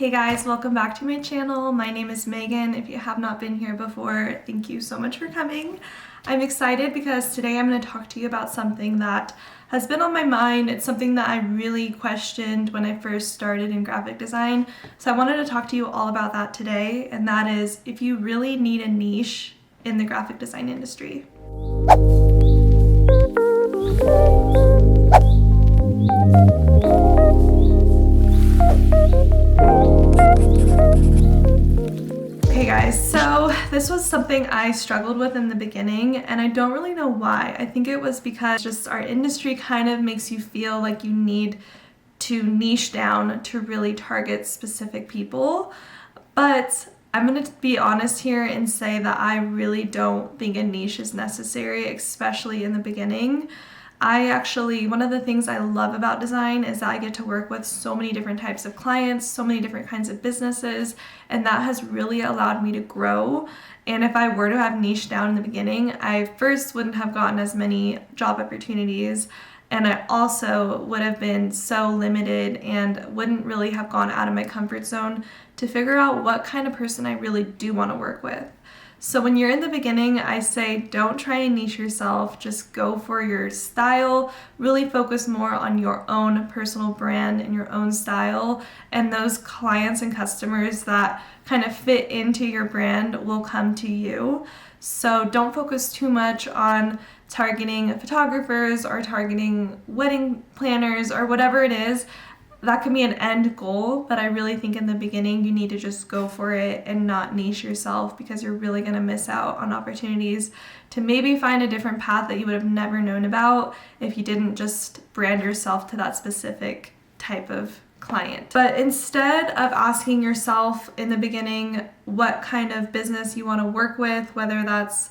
Hey guys, welcome back to my channel. My name is Megan. If you have not been here before, thank you so much for coming. I'm excited because today I'm going to talk to you about something that has been on my mind. It's something that I really questioned when I first started in graphic design. So I wanted to talk to you all about that today, and that is if you really need a niche in the graphic design industry. Okay guys, so this was something I struggled with in the beginning, and I don't really know why. I think it was because just our industry kind of makes you feel like you need to niche down to really target specific people. But I'm going to be honest here and say that I really don't think a niche is necessary, especially in the beginning. One of the things I love about design is that I get to work with so many different types of clients, so many different kinds of businesses, and that has really allowed me to grow. And if I were to have niche down in the beginning, I first wouldn't have gotten as many job opportunities, and I also would have been so limited and wouldn't really have gone out of my comfort zone to figure out what kind of person I really do want to work with. So when you're in the beginning, I say don't try and niche yourself, just go for your style, really focus more on your own personal brand and your own style, and those clients and customers that kind of fit into your brand will come to you. So don't focus too much on targeting photographers or targeting wedding planners or whatever it is. That can be an end goal, but I really think in the beginning you need to just go for it and not niche yourself, because you're really going to miss out on opportunities to maybe find a different path that you would have never known about if you didn't just brand yourself to that specific type of client. But instead of asking yourself in the beginning what kind of business you want to work with, whether that's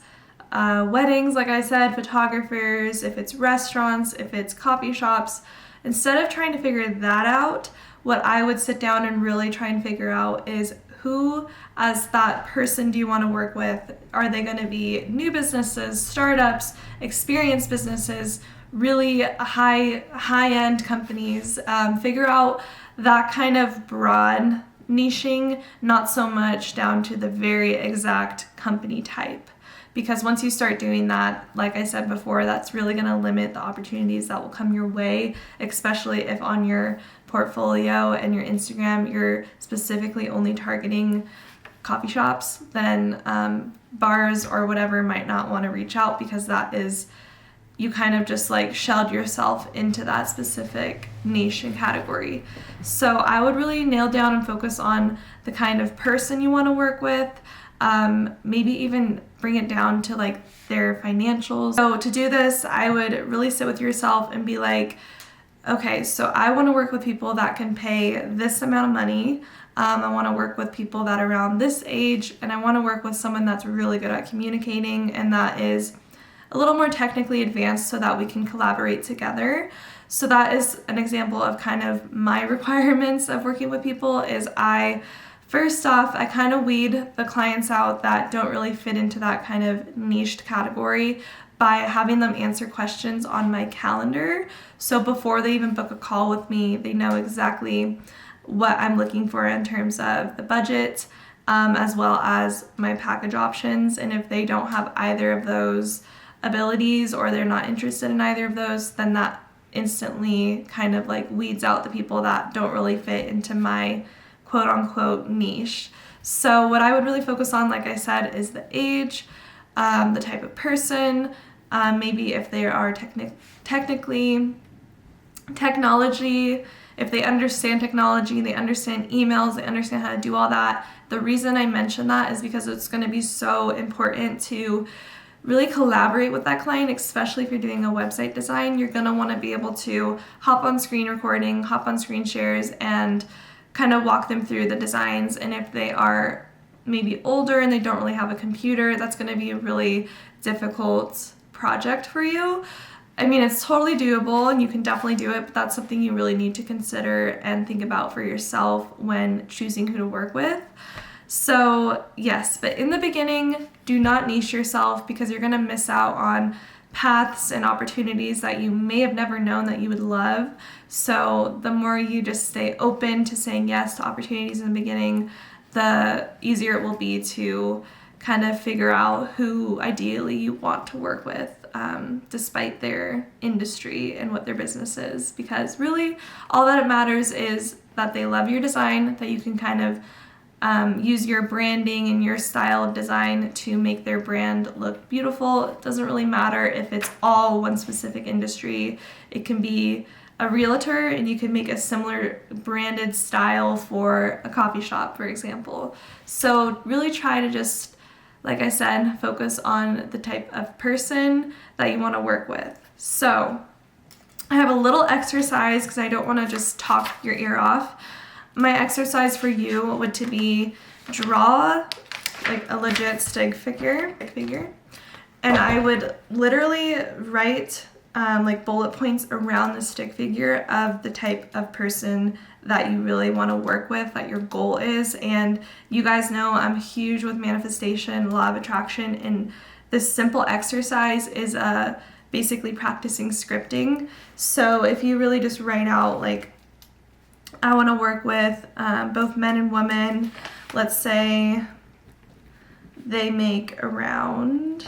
weddings, like I said, photographers, if it's restaurants, if it's coffee shops, instead of trying to figure that out, what I would sit down and really try and figure out is who, as that person, do you want to work with? Are they going to be new businesses, startups, experienced businesses, really high-end companies? Figure out that kind of broad niching, not so much down to the very exact company type. Because once you start doing that, like I said before, that's really going to limit the opportunities that will come your way, especially if on your portfolio and your Instagram you're specifically only targeting coffee shops. Then bars or whatever might not want to reach out, because that is, you kind of just like shelled yourself into that specific niche and category. So I would really nail down and focus on the kind of person you want to work with. Maybe even bring it down to like their financials. So to do this, I would really sit with yourself and be like, okay, so I want to work with people that can pay this amount of money. I want to work with people that are around this age, and I want to work with someone that's really good at communicating and that is a little more technically advanced so that we can collaborate together. So that is an example of kind of my requirements of working with people. First off, I kind of weed the clients out that don't really fit into that kind of niched category by having them answer questions on my calendar. So before they even book a call with me, they know exactly what I'm looking for in terms of the budget, as well as my package options. And if they don't have either of those abilities, or they're not interested in either of those, then that instantly kind of like weeds out the people that don't really fit into my quote-unquote niche. So what I would really focus on, like I said, is the age, the type of person, maybe if they are technology, if they understand technology, they understand emails, they understand how to do all that. The reason I mention that is because it's going to be so important to really collaborate with that client, especially if you're doing a website design. You're going to want to be able to hop on screen recording, hop on screen shares, and kind of walk them through the designs. And if they are maybe older and they don't really have a computer, that's going to be a really difficult project for you. I mean, it's totally doable and you can definitely do it, but that's something you really need to consider and think about for yourself when choosing who to work with. So yes, but in the beginning, do not niche yourself, because you're going to miss out on paths and opportunities that you may have never known that you would love. So the more you just stay open to saying yes to opportunities in the beginning, the easier it will be to kind of figure out who ideally you want to work with, despite their industry and what their business is. Because really, all that it matters is that they love your design, that you can kind of use your branding and your style of design to make their brand look beautiful. It doesn't really matter if it's all one specific industry. It can be a realtor and you can make a similar branded style for a coffee shop, for example. So really try to just, like I said, focus on the type of person that you want to work with. So I have a little exercise because I don't want to just talk your ear off. My exercise for you would to be draw like a legit stick figure, and I would literally write like bullet points around the stick figure of the type of person that you really want to work with, that your goal is. And you guys know I'm huge with manifestation, law of attraction, and this simple exercise is basically practicing scripting. So if you really just write out like, I want to work with both men and women, let's say they make around,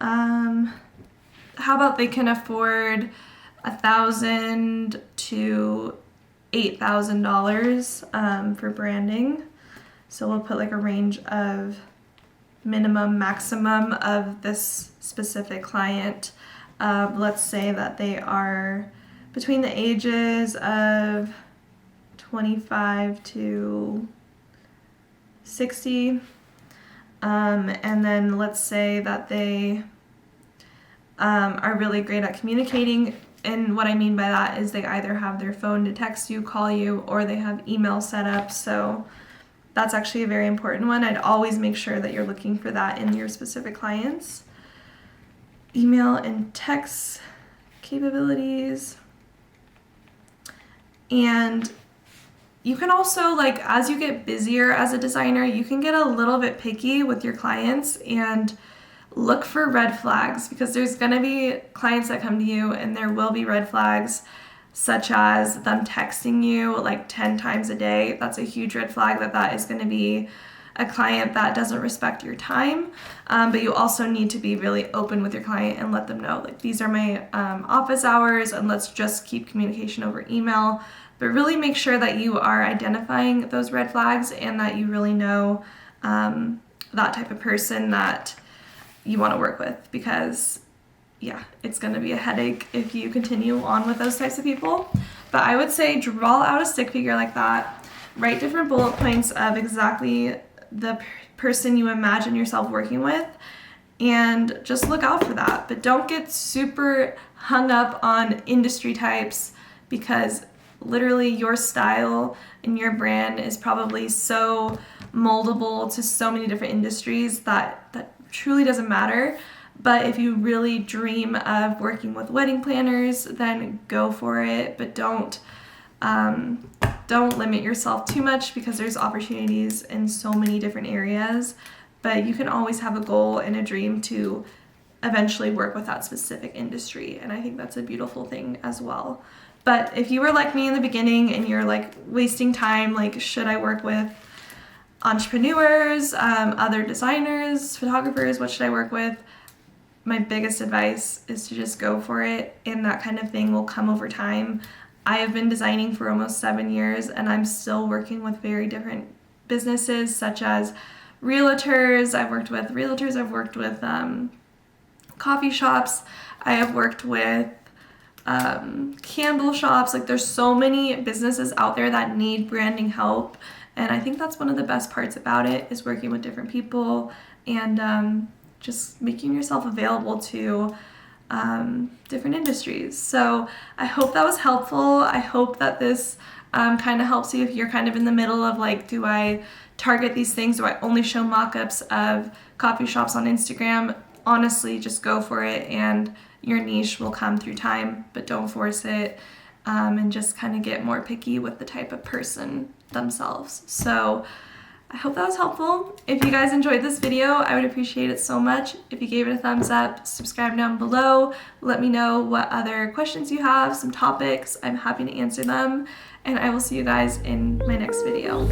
how about they can afford $1,000 to $8,000 for branding. So we'll put like a range of minimum, maximum of this specific client. Let's say that they are between the ages of 25 to 60. And then let's say that they are really great at communicating. And what I mean by that is they either have their phone to text you, call you, or they have email set up. So that's actually a very important one. I'd always make sure that you're looking for that in your specific clients. Email and text capabilities. And you can also, like, as you get busier as a designer, you can get a little bit picky with your clients and look for red flags, because there's going to be clients that come to you and there will be red flags, such as them texting you like 10 times a day. That's a huge red flag, that is going to be a client that doesn't respect your time. But you also need to be really open with your client and let them know, like, these are my office hours and let's just keep communication over email. But really make sure that you are identifying those red flags and that you really know that type of person that you want to work with, because yeah, it's going to be a headache if you continue on with those types of people. But I would say draw out a stick figure like that, write different bullet points of exactly the person you imagine yourself working with, and just look out for that. But don't get super hung up on industry types, because literally your style and your brand is probably so moldable to so many different industries that truly doesn't matter. But if you really dream of working with wedding planners, then go for it. But don't limit yourself too much, because there's opportunities in so many different areas. But you can always have a goal and a dream to eventually work with that specific industry. And I think that's a beautiful thing as well. But if you were like me in the beginning and you're like wasting time, like, should I work with entrepreneurs, other designers, photographers, what should I work with? My biggest advice is to just go for it, and that kind of thing will come over time. I have been designing for almost 7 years, and I'm still working with very different businesses, such as realtors. I've worked with coffee shops. I have worked with candle shops. Like, there's so many businesses out there that need branding help. And I think that's one of the best parts about it, is working with different people and just making yourself available to different industries. So I hope that was helpful. I hope that this kind of helps you if you're kind of in the middle of like, do I target these things? Do I only show mock-ups of coffee shops on Instagram? Honestly, just go for it, and your niche will come through time, but don't force it, and just kind of get more picky with the type of person themselves. So I hope that was helpful. If you guys enjoyed this video, I would appreciate it so much if you gave it a thumbs up, subscribe down below, let me know what other questions you have, some topics. I'm happy to answer them, and I will see you guys in my next video.